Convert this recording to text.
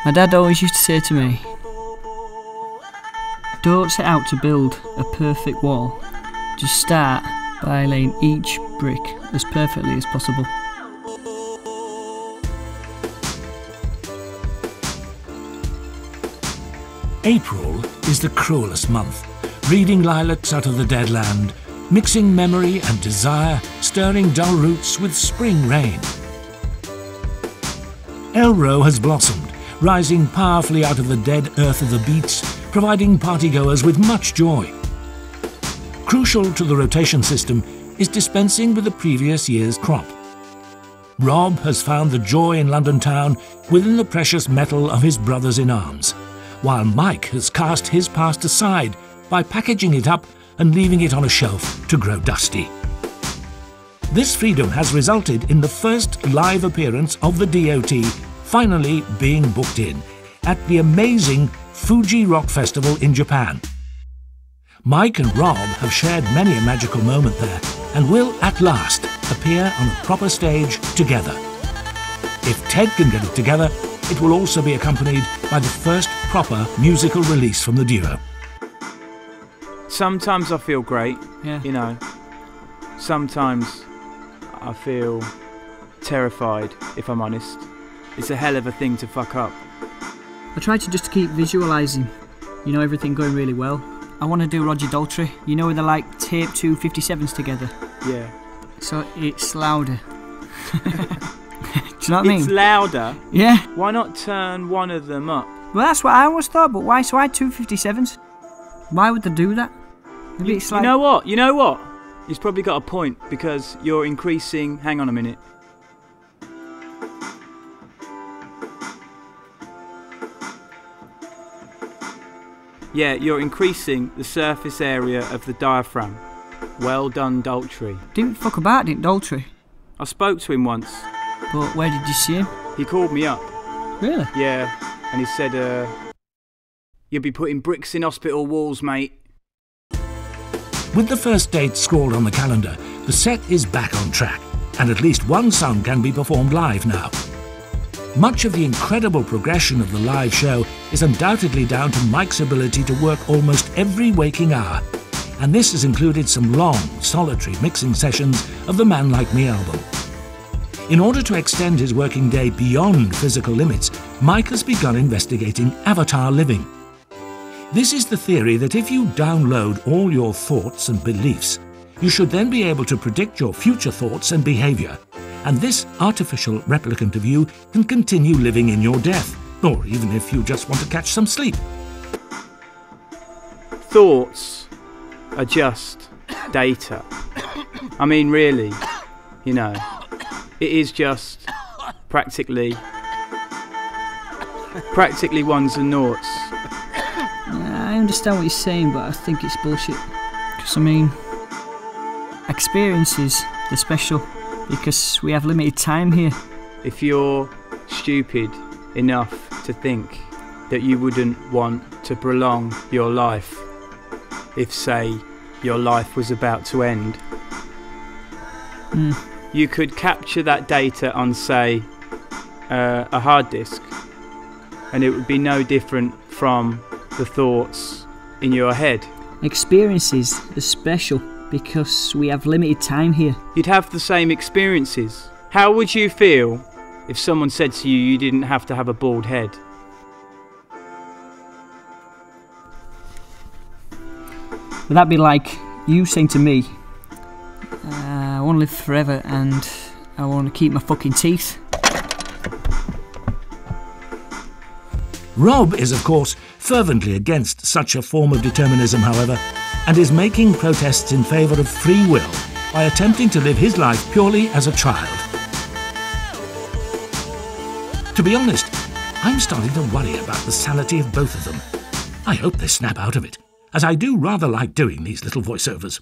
My dad always used to say to me, don't set out to build a perfect wall, just start by laying each brick as perfectly as possible. April is the cruelest month, breeding lilacs out of the dead land, mixing memory and desire, stirring dull roots with spring rain. Elro has blossomed, rising powerfully out of the dead earth of the beats, providing partygoers with much joy. Crucial to the rotation system is dispensing with the previous year's crop. Rob has found the joy in London town within the precious metal of his brothers in arms, while Mike has cast his past aside by packaging it up and leaving it on a shelf to grow dusty. This freedom has resulted in the first live appearance of the D.O.T. finally being booked in at the amazing Fuji Rock Festival in Japan. Mike and Rob have shared many a magical moment there and will at last appear on a proper stage together. If Ted can get it together, it will also be accompanied by the first proper musical release from the duo. Sometimes I feel great, Yeah. you know. Sometimes I feel terrified, if I'm honest. It's a hell of a thing to fuck up. I try to just keep visualising, you know, everything going really well. I want to do Roger Daltrey, you know, where they like tape two 57s together. Yeah. So it's louder. Do you know what I mean? It's louder? Yeah. Why not turn one of them up? Well, that's what I always thought, but why? So I had two 57s. Why would they do that? Maybe it's like... You know what? You know what? He's probably got a point, because you're increasing... Hang on a minute. Yeah, you're increasing the surface area of the diaphragm. Well done, Daltrey. Didn't fuck about, didn't Daltrey? I spoke to him once. But where did you see him? He called me up. Really? Yeah, and he said, you'll be putting bricks in hospital walls, mate. With the first date scrawled on the calendar, the set is back on track, and at least one song can be performed live now. Much of the incredible progression of the live show is undoubtedly down to Mike's ability to work almost every waking hour, and this has included some long, solitary mixing sessions of the Man Like Me album. In order to extend his working day beyond physical limits, Mike has begun investigating avatar living. This is the theory that if you download all your thoughts and beliefs, you should then be able to predict your future thoughts and behaviour, and this artificial replicant of you can continue living in your death, or even if you just want to catch some sleep. Thoughts are just data. I mean, really, you know, it is just practically ones and noughts. I understand what you're saying, but I think it's bullshit. Because, I mean, experiences, they're special, because we have limited time here. If you're stupid enough to think that you wouldn't want to prolong your life if, say, your life was about to end, you could capture that data on, say, a hard disk, and it would be no different from the thoughts in your head. Experiences are special because we have limited time here. You'd have the same experiences. How would you feel if someone said to you you didn't have to have a bald head? Would that be like you saying to me, I want to live forever and I want to keep my fucking teeth? Rob is, of course, fervently against such a form of determinism, however, and is making protests in favour of free will by attempting to live his life purely as a child. To be honest, I'm starting to worry about the sanity of both of them. I hope they snap out of it, as I do rather like doing these little voiceovers.